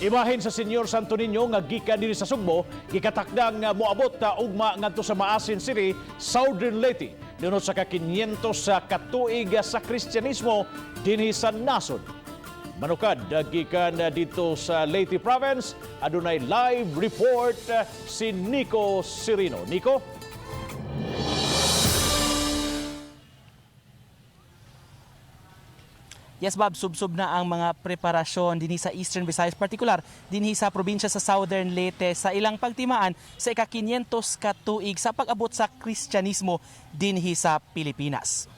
Imahen sa Senyor Santo Niño nga gikan diri sa Sugbo, gikatakdang moabot ugma ngadto sa Maasin City, Southern Leyte. Dunot sa ka-500 sa katuig sa Kristyanismo dinhi sa nasod. Manukad gikan dito sa Leyte Province, adunay live report si Nico Sirino. Nico? Yes, Bob, subsob na ang mga preparasyon dinhi sa Eastern Visayas, particular dinhi sa probinsya sa Southern Leyte sa ilang pagtimaan sa ika-500 ka tuig sa pag-abot sa Kristyanismo dinhi sa Pilipinas.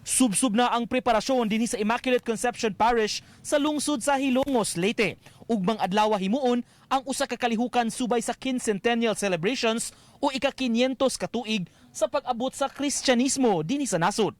Subsob na ang preparasyon dinhi sa Immaculate Conception Parish sa lungsod sa Hilongos, Leyte. Ugmang adlaw himuon ang usa ka kalihukan subay sa quincentennial celebrations o ika-500 ka tuig sa pag-abot sa Kristyanismo dinhi sa nasod.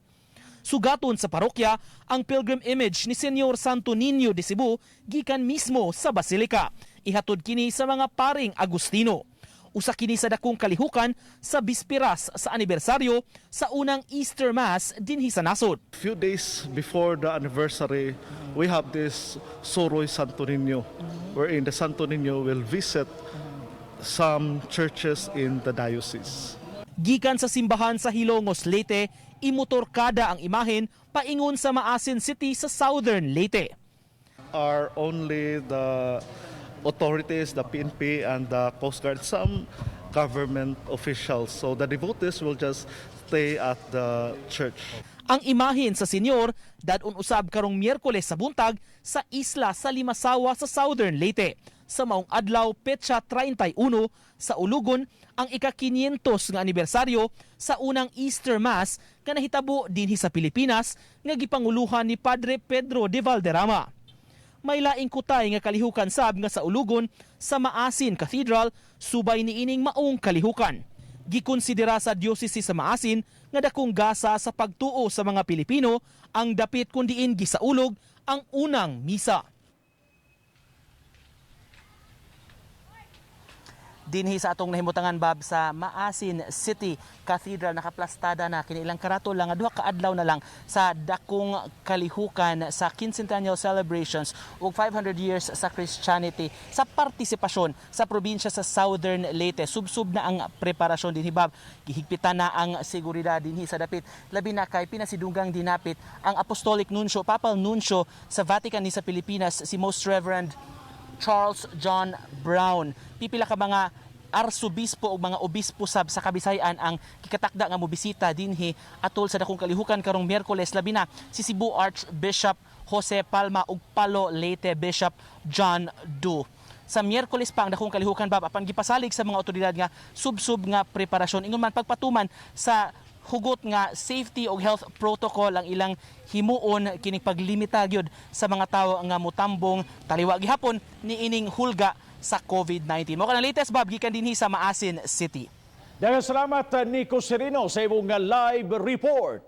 Sugaton sa parokya ang pilgrim image ni Senyor Santo Niño de Cebu gikan mismo sa Basilika. Ihatod kini sa mga paring Agustino. Usa kini sa dakong kalihukan sa bispiras sa anibersaryo sa unang Easter Mass dinhi sa nasod. Few days before the anniversary, we have this Soroy Santo Niño, wherein the Santo Niño will visit some churches in the diocese. Gikan sa simbahan sa Hilongos, Leyte, imotorkada ang imahen paingon sa Maasin City sa Southern Leyte. Are only the authorities, the PNP and the Coast Guard, some government officials. So the devotees will just stay at the church. Ang imahen sa senyor dadun usab karong Miyerkules sa buntag sa isla sa Limasawa sa Southern Leyte. Sa maong adlaw petsa 31 sa Ulugon ang ika-500 nga anibersaryo sa unang Easter Mass nga nahitabo dinhi sa Pilipinas nga gipanguluhan ni Padre Pedro de Valderrama. May laing kutay nga kalihukan sab nga sa Ulugon sa Maasin Cathedral subay niining maong kalihukan. Gikonsidera sa Diocese sa Maasin nga dakong gasa sa pagtuo sa mga Pilipino ang dapit kundiin gisaulog ang unang misa. Dinhi sa atong nahimutangan, Bob, sa Maasin City Cathedral nakaplastada na kini ilang karato lang duha ka adlaw na lang sa dakong kalihukan sa quincentennial celebrations ug 500 years sa Christianity sa partisipasyon sa probinsya sa Southern Leyte. Subsub na ang preparasyon dinhi, Bob. Gihigpitan na ang seguridad dinhi sa dapit. Labi na kay pinasidunggang dinapit ang Apostolic Nuncio, Papal Nuncio sa Vatican ni sa Pilipinas, si Most Reverend Charles John Brown. Pipila ka mga arsobispo o mga obispo sab sa Kabisayan ang kikatakda nga mobisita dinhi atol sa dakong kalihukan karong Miyerkules. Labi na si Cebu Archbishop Jose Palma ug Palo Leyte Bishop John Du. Sa Miyerkules pa ang dakong kalihukan, Bob, apan gipasalig sa mga otoridad nga subsub nga preparasyon ingon man pagpatuman sa hugot nga safety o health protocol ang ilang himuon kining paglimita gyud sa mga tawo nga motambong taliwa gihapon niining hulga sa COVID-19. Mo kanang latest, Bob, gikan dinhi sa Maasin City. Daghang salamat Nico Sirino sa imong live report.